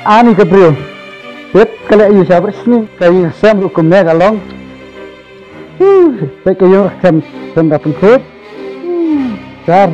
Ani Gabriel. Wait, kali ayu siapa sini? Kayu sam hukumnya kalong. Baik kayu sam dapat kut. Dar.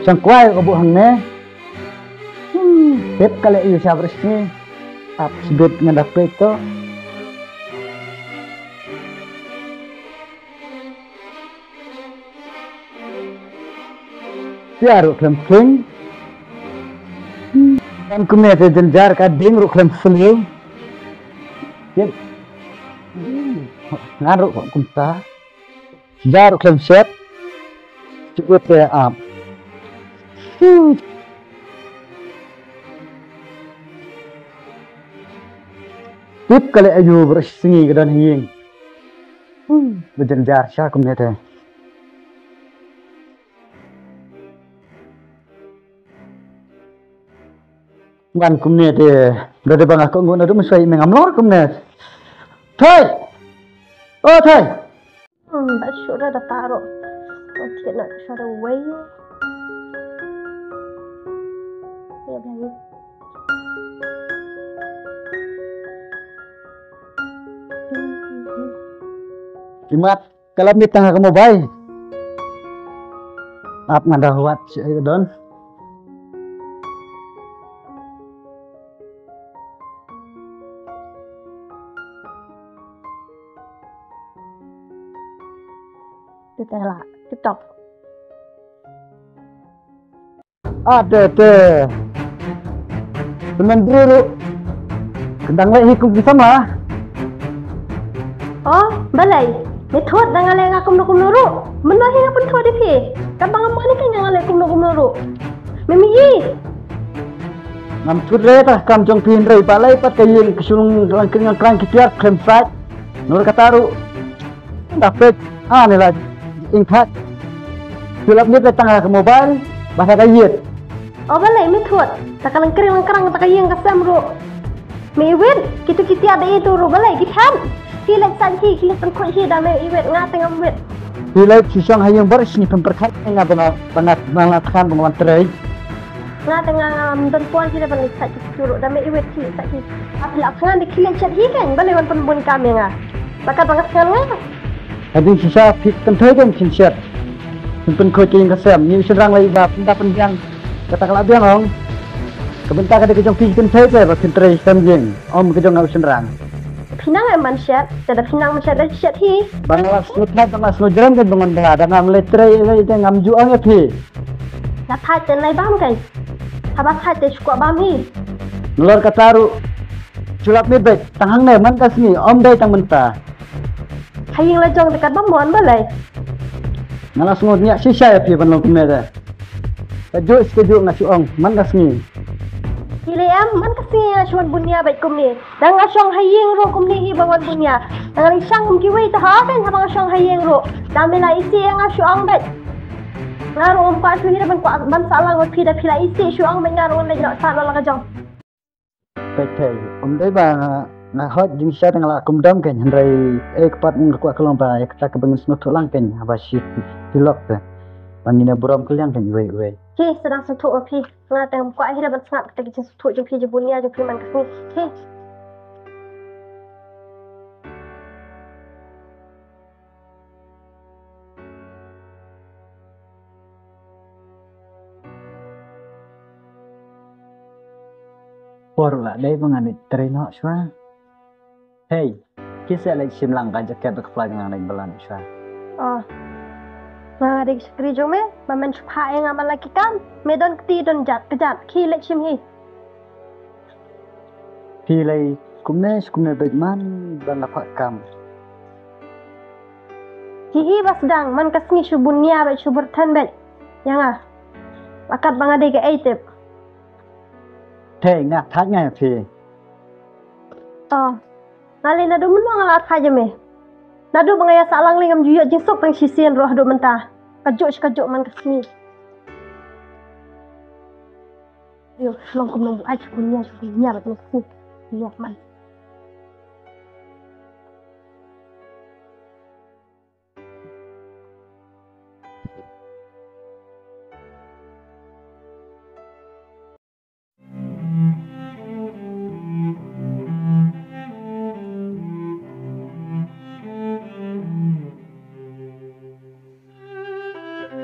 Sang kuai kebu hangnya. Wait, kali ayu siapa sini? Ap sebut ngadap itu. Tiaru klem king. Dan kumnya terjenjar kading ruklem seliu. Yep. Ngaruh kok kumta. Jar ruklem set. Cukup ya up. Tip kali ayu bersingi ke dan hing. Berjenjar sya kumnya teh. Wan kumne de gade bangah ko ngono dum sai mengamlor kumne thôi thôi đã sửa ra đặt ta rồi còn chuyện này sao đâu quay nghe đây Imat kalau di tengah kamu bay ap ngadawat si don tiếp là tiếp tục ada teman dulu kendang lagi hikum bisa mah balai ni thot dah ngalai ngakum nuru menah hingga pun thot di kan bang amani kan ngalai kum nuru mimi nam chudre ta kam jong pin rei balai pat kayin kesulung langkring krang kitiak krem frat nur kataru dapat ni lah ingkat sulap ni tengah ke mobile bahasa kayit balai mi thot tak langkring tak kayin kasam ru mi win kita ada itu ru balai kita Kilek sanji kilek tengkut hi dah mai iwet ngat tengah wet. Kilek sisang hayang baris ni pemperkat ngat bangat mengatakan pengawan terai. Ngat tengah dan puan sila balik sak curuk dah mai iwet hi sak hi. Apa lapangan di kilek chat hi kan balai wan pun kami ngah. Bakat banget kan ngah. Adi sisa pik tentu kan sincere. Pun coaching kasam ni serang lagi bab pendapat yang kata kalau biang ong. Kebentar kada kejong pik tentu je bab terai samjing. Om kejong ngau serang. Pinang ay mansyat, tada pinang mansyat ay syat hi. Banglas nuthat banglas nujeram kan bangun dah, dah ngam letrai ini dah ngam juang ya pi. Nak thai ten lai bam kan? Habas thai te cukup bam hi. Nulor kataru, sulap ni baik, tanghang ni man kasni, om day tang mentah. Haying lajong dekat bambuan balai. Ngalas ngudnya sisa ya pi banlong kumeda. Kajuk setuju ngasuh ong, man kasni. Hilai man kasi syuan bunya baik kum ni. Dang asyong haying ro kum ni hi bawan bunya. Dang risang kum kiwai taha kan habang asyong haying ro. Dang mela isi yang asyong baik. Ngaru umpa syuhi ban ban salang pi da pila isi syong baik ngaru lagi nak sala la kajong. Baik day ba na hot jing sya tang la kum dam kan handrai kepat ngkuat kelong ba kita kebengen smut lang kan abasyit tilok ba. Pangina buram kalian kan wei. Hi sedang sentuh pi. Ngat tengah kuat akhirnya ban sangat kita kicin sentuh jeng pi jebunia jeng pi man kasni. Hi. Por lah day menganit terino sywa. Hey, kisah lagi simlang kajak kita kepala dengan lagi belan sywa. Mga adik sekri jome, mamen supaya ngamal lagi kan, medon keti don jat kejat, kilek sim hi. Pilai kumne bagman bang apa kam. Hihi bas dang, man kasni subunia baik subur tan baik, yang bakat bang adik ke aitip. Teh ngah thanya pi. Ngalih nadu mulu ngalat saja me. Nadu bangaya salang lingam juyuk jingsok tang sisian roh do mentah. Kajuk man kasni. Yo, long kum nang buat punya bat kasni. Iya man.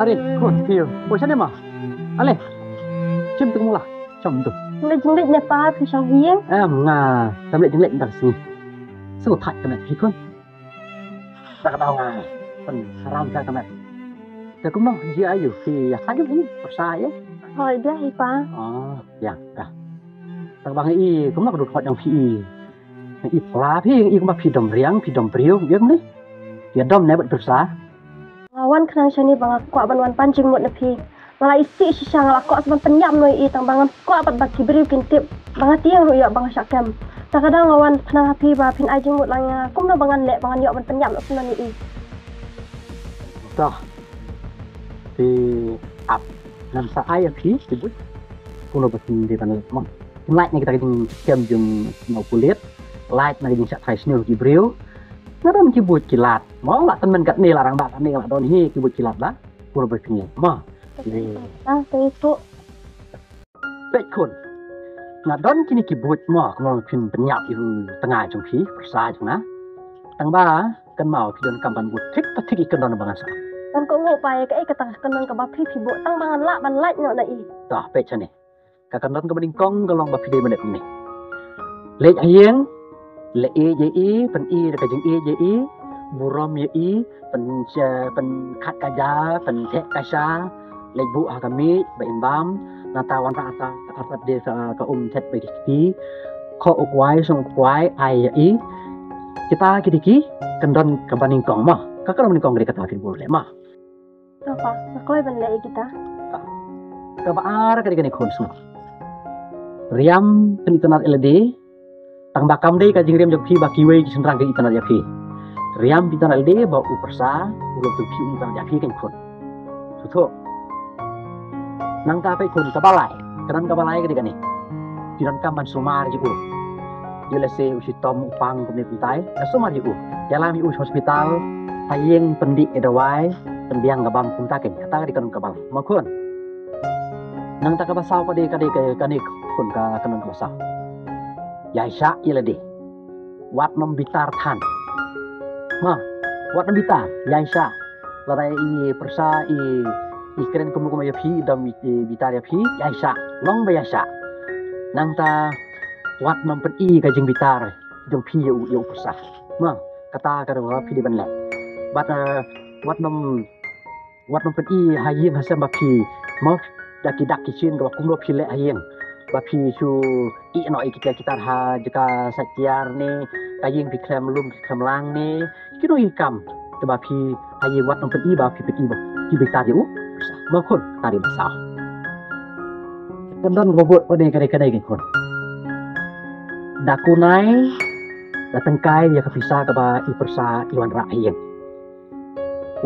Ari, kun, piu. Boleh sana mah. Ale. Cim tu mula. Cam tu. Jenglit ne pa pi shang hieng. Nga, tamlet jenglet dak sini. Suruh tak tamlet pi kun. Tak tahu nga. Pen haram tak tamlet. Tapi kumno dia ayu si sakit ini persaya. Hỏi dia hi pa. Oh, ya, dah. Tak bang i, kumno kedut hot yang pi. I pla pi, i kumno pi dom riang, pi dom priu, yang ni. Dia dom ne bet persa. Ngawan kenang shani bang aku ban wan pancing mut ne pi. Malah isi sisa ngelakok semen penyam noi i tang bangan ko apat baki beri kintip bangat tiang ru ya bang syakam. Takadang ngawan kenang api ba pin ajing mut langa kumno bangan lek bangan yok ban penyam nok semen i. Dah. Di up nam sa ai api sebut. Kuno betin di tanah mong. Light ni kita kini kem jung mau kulit. Light ni kita try snew di brio. Ngaram kibut kilat. Mau lah temen kat ni larang bak ni lah don hi kibut kilat lah. Kuno betin. Ma. Itu. Baik kun. Ngadon kini kibut mo ngong pin penyap ihu tengah jong pi persa jong na. Tang ba kan mau pidon kamban but tik patik ikan don bangan sa. Kan ko ngo pai ka ikata kenang ka ba pi pi bo tang bangan la ban light no na i. Dah baik chane. Ka kan don ka bading kong galong ba pide menet ni. Lej ayeng le e je i pen i ka jeng e je i burom ye i pen khat ka ja pen thek ka sha. Lej bu kami baimbam natawan ta atat desa ka tet bediki ko ukwai song ukwai ai i kita kidiki kendon kabaning kong mah kakak baning kong kata kin boleh mah Apa? Nakoi ban le kita. ka baar ka dikani khon semua riam pen internet LED tang bakam dei ka jingriam jok phi baki wei senrang ke internet ya phi riam internet LED ba upersa ulum tu phi internet ya phi kan khon so nang ta pe kun kabalai kanan kabalai ke dikani tiran kamban sumar ji u yele se usi tom upang ko ni pitai sumar ji u jalan u hospital tayeng pendik edawai pendiang gabam kum taken kata di kanan kabal makun nang ta kabasau pa de ka kani kun ka kanan kabasau yai sya yele de wat nom bitar than ma wat nom bitar yai sya larai i persa i keren kumu ya phi dam bitar ya phi yaisa long ba yaisa nang ta wat nom pen i ka jing bitar jong phi yu persa ma kata ka ro phi di ban le wat nom pen i hayin hasam ba phi mo daki chin ka kum lo phi le hayin ba phi chu i no i kita ha jika satyar ni kaying pi krem lum krem lang ni kino i kam te ba phi hayin wat nom pen i ba phi pen i ba ki bitar yu makun tadi besar. Kendon bobot pada kadai-kadai kan. Dakunai datang kai ya kepisah ke ba i persa iwan rakyat.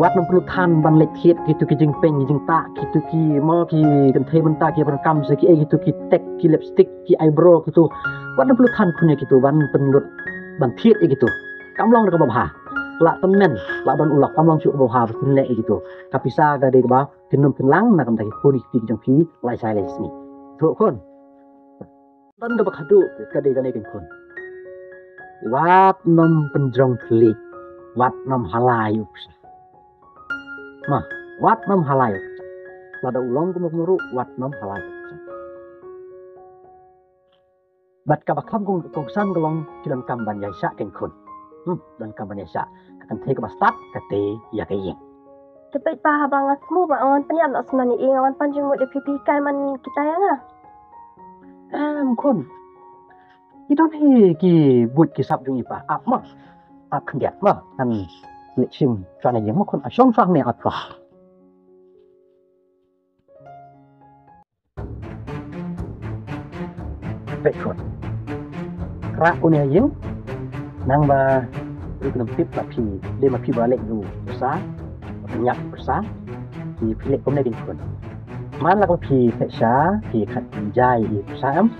Wat nom perlu than ban lek hit gitu ki jing peng jing tak gitu ki mo ki kan thai ban tak ki ban kam se ki gitu ki tek ki lipstick ki eyebrow gitu. Wat nom perlu than punya gitu ban penlut ban hit gitu. Kamlong ka ba lak temen lak don ulak kamlong syuk bo ha pun lek gitu. Kapisa ga de ba tinum pinlang na kam dai puri ti jong pi lai sai lai sini. Thuk kon. Don ga bakhadu ka de ga ne kin kon. Wat nom penjong klik. Wat nom halayu. Ma, wat nom halayu. Lada ulong kumuru wat nom halayu. Bat ka bakham kong san galong kilam kamban yai sya ken kon. Dan kamban yai sya kan thei ka bastat ka te ya ka yeng. Tapi pa habang asmu ba on penyam nok semani i ngawan pancing mut de pipi kai man kita ya nga. Kon. Idon hi ki but ki sap jung ipa ap ma. Ap khandiat ma kan lek sim chana yeng ma kon a song sang ne at fa. Baik kon. Kra unia yeng nang ba rukun tip la pi de ma pi balik du besar banyak besar di pilih komedi kon man la ko pi pesa pi khat jai i sam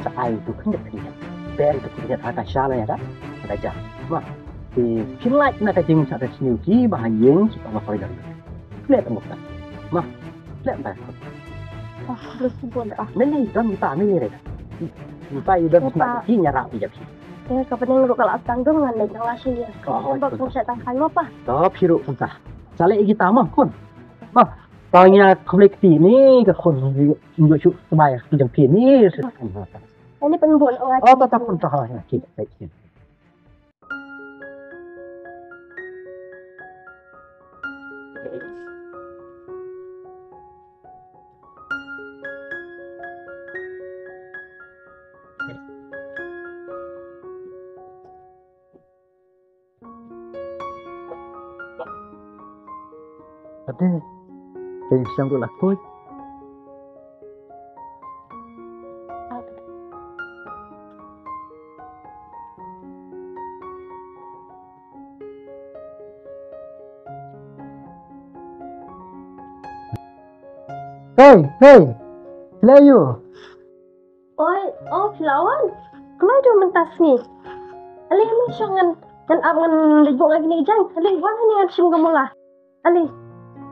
sa ai tu khnde khnde ber tu khnde aka sha la ya da ada ja ma pi pilai na ka jing sa ka sniu ki ba yeng ki pa ko dan pilih ta mukta ma pilih ba ko Terus pun dah. nai don mi pa mi re mi pa i don na ki nya ra pi ja pi Dia kapan yang kalau astang dong ngan lek nang lasi ya. Bak kong saya tang kayu apa? to pi ru pun ta sale kita ma kon ma Soalnya kompleks ini keคนอยู่ชุสบายอย่างพี่นี่ Ini penbun orang oh tetap pun tahu ya kita baik. Ada kayak siang tu lah koi. Hey, Layu. Oi, oh lawan. Kemana dia mentas ni? Alih ni syongan ngan ab ngan libuk lagi ni jang. Alih wan ni ngan syung gemula. Alih.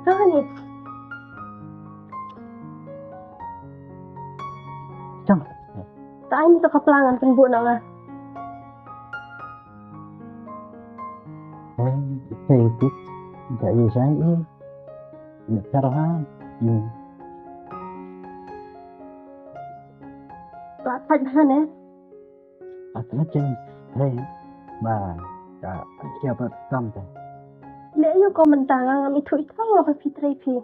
Kau ni. Jang. Tak ini tu kepelangan penbun nak. Hey, itu. Jadi saya ini cara Tak tahan eh. Atau macam hey, bah, tak siapa kamu tu. Lek yo kau mentang ngam itu apa fitri pi.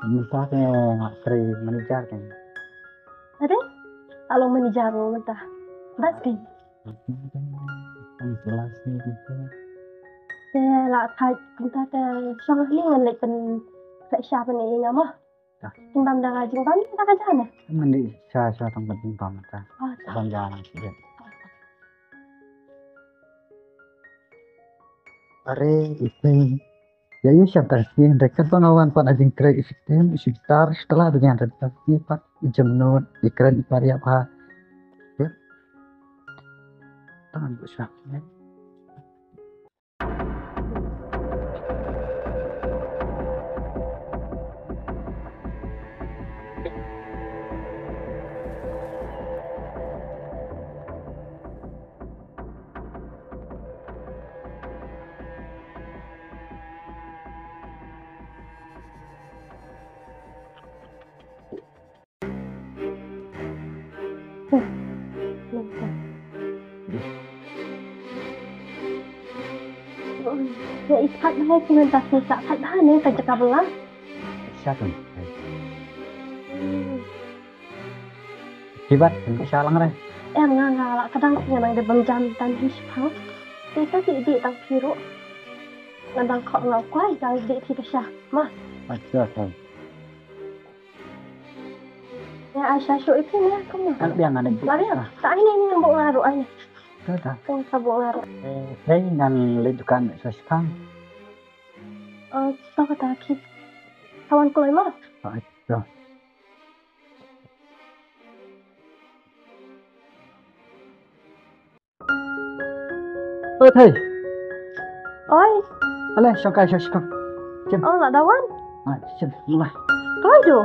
Minta ke kri manajer kan. Ada? Kalau manajer mo mentah. Bas kan. Kelas ni gitu. Dia lah thai mentah ke syong ni ngan lek pen siapa ni ngam ah. Jimbam dah jimbam ni tak kerja ni. Mandi saya tempat jimbam ta. Oh, Abang jalan dia. Are itu. Jadi siapa sih mereka pengawan pada jingkrak sistem sekitar setelah dengan redaksi pak jemnut ikran ipari apa ya tangan besar ya. Ya ikat hai dengan tas ni tak tahan ni tak cakap belah. Siapa? Hebat, bisa lang rin. Em nga kadang nang de bam jam tan hi phang. Te ta ti di tang piro. Nang dang kho ngau kwai dang di thi ta sha. Ma. Macam Ya Aisyah syuk itu ni kamu. Kan biang ada. Mari tak ini ngambuk ngaruh ai. Dah. Kau sabuk ngaruh. Hey, ngan ledukan sesekang. Tak kata kit. Kawan ko mah. Dah. Thầy. Oi. Alay, sangkai sesekang. Oh, tak dawan. Cem, mulai. Kau tu.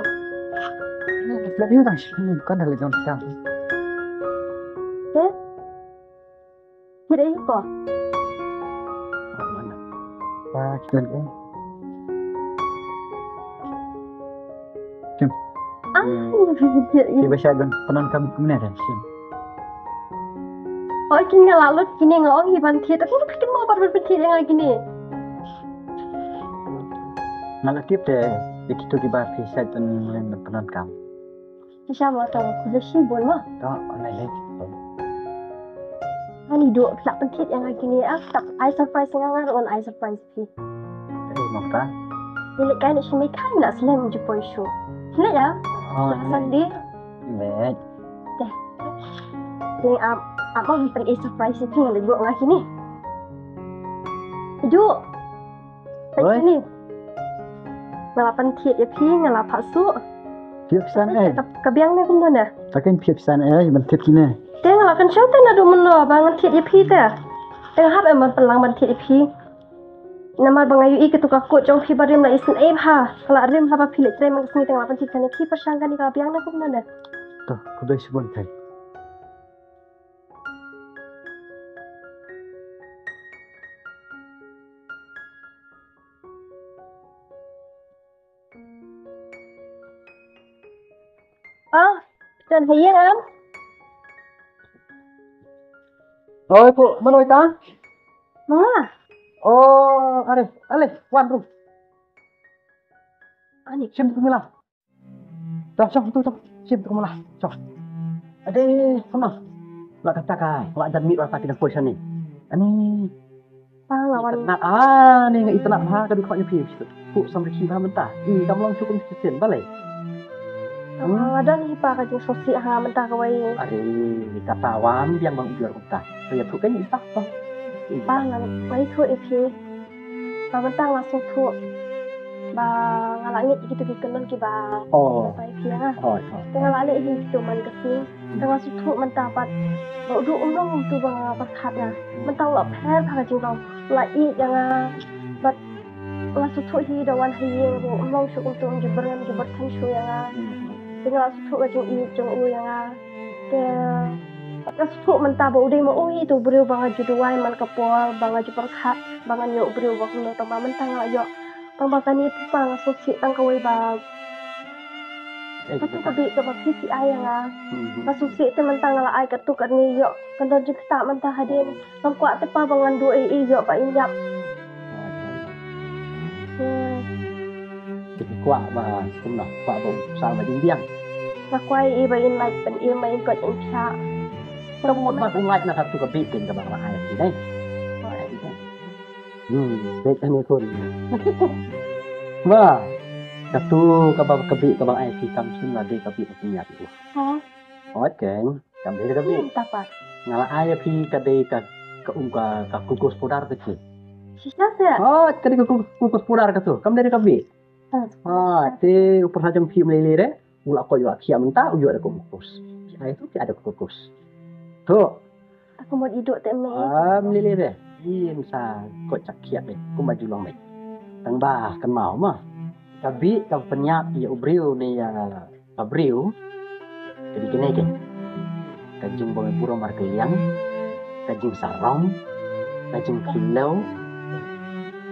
Lihat ni dah, kan dah lepas sekarang. Eh? Kira itu kau. Kita ni. Cem. Dia biasa kan penonton kemudian dah. Cem. Oh, kini lalu kini ngelong hiban tiada. Tapi kita mau berpikir yang lagi ni. Ngalakip deh, begitu di bar bisa tu penonton. Siapa mau tahu? Kuda sibuk mah. Tak, online Ani dua tak penting yang lagi ni. Tak, I surprise yang ngaruh on I surprise pi. mau tak? Nilai kain nak semai kain nak selain je pun show. Nilai ya? Lasan dia. Baik. Deh. Ni apa bukan I surprise itu yang lebih lagi ni. Ju. Tak ni. Ngala penting ya pi ngala pasu. Piapsan Kebiang ni pun dah. Takkan piapsan mentip kini. Dia ngalakan syaitan ada menua bangan tiap ya pi dah. Tengah hab emang pelang ban tiap ya pi. Nama bangayu ik tu kakut jong pi barim la isin ha. Kalau rim haba pilih try mang sini tengah pan tiap ki persangkan di kebiang ni pun dah. Tuh, kuda sebut kai. Trần Haying am. Oi po, manoy ta? Mga. Oh, ale, wan ru. Ani. Sim tu mula. Cok, tu. Sim tu mula. Cok. Ade, sana. Wak kata kai, wak dan mit wak tak kena poison ni. Ani. Pangawan. Nak ni ngai itnak ha kadu kau nyepi. Pu sampai ki ha mentah. Kamu long cukup sen balai. Adan hipa ka jing sosi ha mentah kawai. Are, kata wan yang bang ujar kita. Ya tu kan itah pa. Pangan, mai thu epi. Ba mentah langsung thu. Ba ngalangit gitu dikenon ki ba. Oh. Ba epi ha. Oh. Tengah lalik hi tu man kesing. Tengah sutu mentah pat. Ba du umrong tu ba berkat na. Mentah la pher pa ka jing dong. La i yang bat la sutu hi dawan haying ro umrong su untung jebran tan su yang tengah sutu ka jing i jong u yang ke sutu mentah ba udai ma ui tu beriu bang juduai man kapol bang berkat bang nyok beriu ba kuno tamba mentah ngayo tang ba kani tu pang sosi tang kawai ba Patu kabi ka pisi ayang Masusi te mentang ngala ay katuk at niyo. Kanda jik ta mentah hadin. Langkwa te pa bangan do iyo pa inyap. Jadi kuat bah semua kuat bom sama jimbiang. Nakwai iba in like pen il main kot in cha. Kamu mah ungat nak satu kabi pin ka bang ay ni. Bet ni kun. Wah. Satu kabab kabi kabang ay kam sin la de kabi punya tu. Ha? Okay. Kam de kabi. Tapat. Ngala ay pi ka de ka ka kukus pudar kecil. Sisa se. Oh, tadi kukus pudar ka tu. Kam de kabi. Te upur hajam pi melele re. Ula ko yo akia menta ujo ada kukus. Ay tu ada kukus. Tu. Aku mau hidup te me. Melele re. Yin sa ko cakiat de. Ku maju long mai. Tang bah kan mau mah. Kabi kau penyap ya ubriu ni ya abriu jadi kene ke kajing bome puro markeliang kajing sarong kajing kilau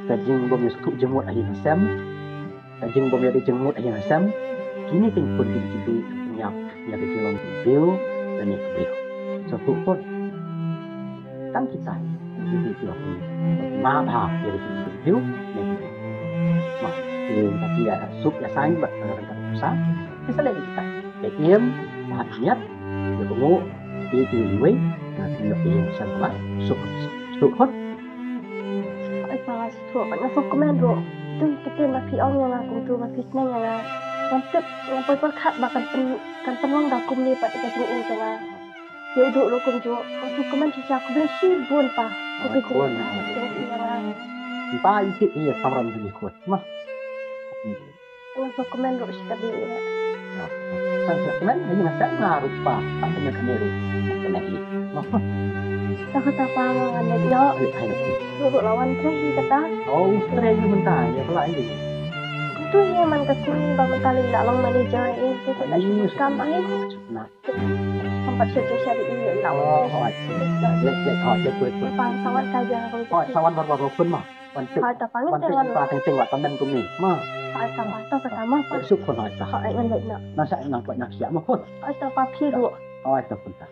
kajing bome stuk jemut ahi hasam kajing bome ada jemut ahi hasam kini kan pun jadi penyap ya kajing long ubriu dan ya abriu satu pun kan kita jadi itu aku maaf ya kajing ubriu mah yang tadi ada sup ya sang buat rekan usaha bisa lagi kita PM bahannya ya kamu itu liway nanti nak yang sama sup hot Ay pa sutu pa na sok komen ro. Tu kita na pi ong yang aku tu ma pi snang yang mantep ngapa perkat bahkan penong dah kum ni pa kita jing tengah. Ya uduk ro kum jo. Aku komen cica aku beli sibun pa. Aku jing yang pa ikit iya samram jadi kuat mah Masuk komen ro sikabi ya. Sampai komen hanya nasa ngaruh pa tak punya kameru kena i mah Takut apa ngandet yo. Hai nak Ro lawan trehi kata. oh tren mentah ya pula ini Tu yang man kesini ba mentali lang manager itu tak ada kam ai. nah Sempat cerita ini lawan. lek hot lek kuat Pa sawan kaja aku. sawan baru pun mahวันตึก Pa ta pangin วันตึก tengan. ปลาเต็งๆว่าตำแหน่งตรงนี้มา Pa sama ta pertama pa. สุขคนหน่อยจ้ะ Pa ai ngandet na. น่าจะนักกว่านักเขียนมาคน Ay ta pa piru. อ๋อไอ้ตัวคนจ้ะ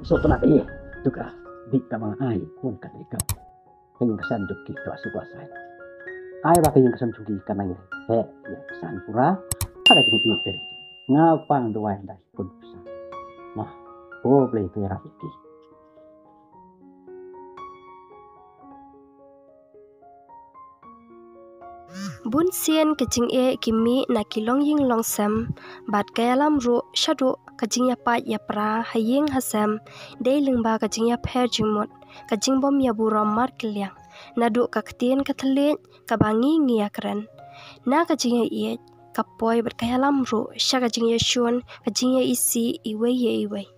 สุขขนาดนี้ทุกอ่ะดิกำลังไอ้คนกันอีกครับก็ยังkesanจุกตัวสุขใสไอ้ว่าก็ยังkesanจุกกันนั่นแท้ya kesan pura ada cukup itu ngapang doain dah pun bisa mah boleh itu ya Rafiki Bun sien kecing e kimi na kilong ying long sam bat kayalam ro shadu kajing ya pa ya pra haying hasam deiling ba kajing ya pher jimot kajing bom ya buram mar kilyang nadu kaktien kathalin kabangi ngia kran na kajing e kapoy bat kayalam ro sha kajing ya shun kajing ya isi iwe ye iwe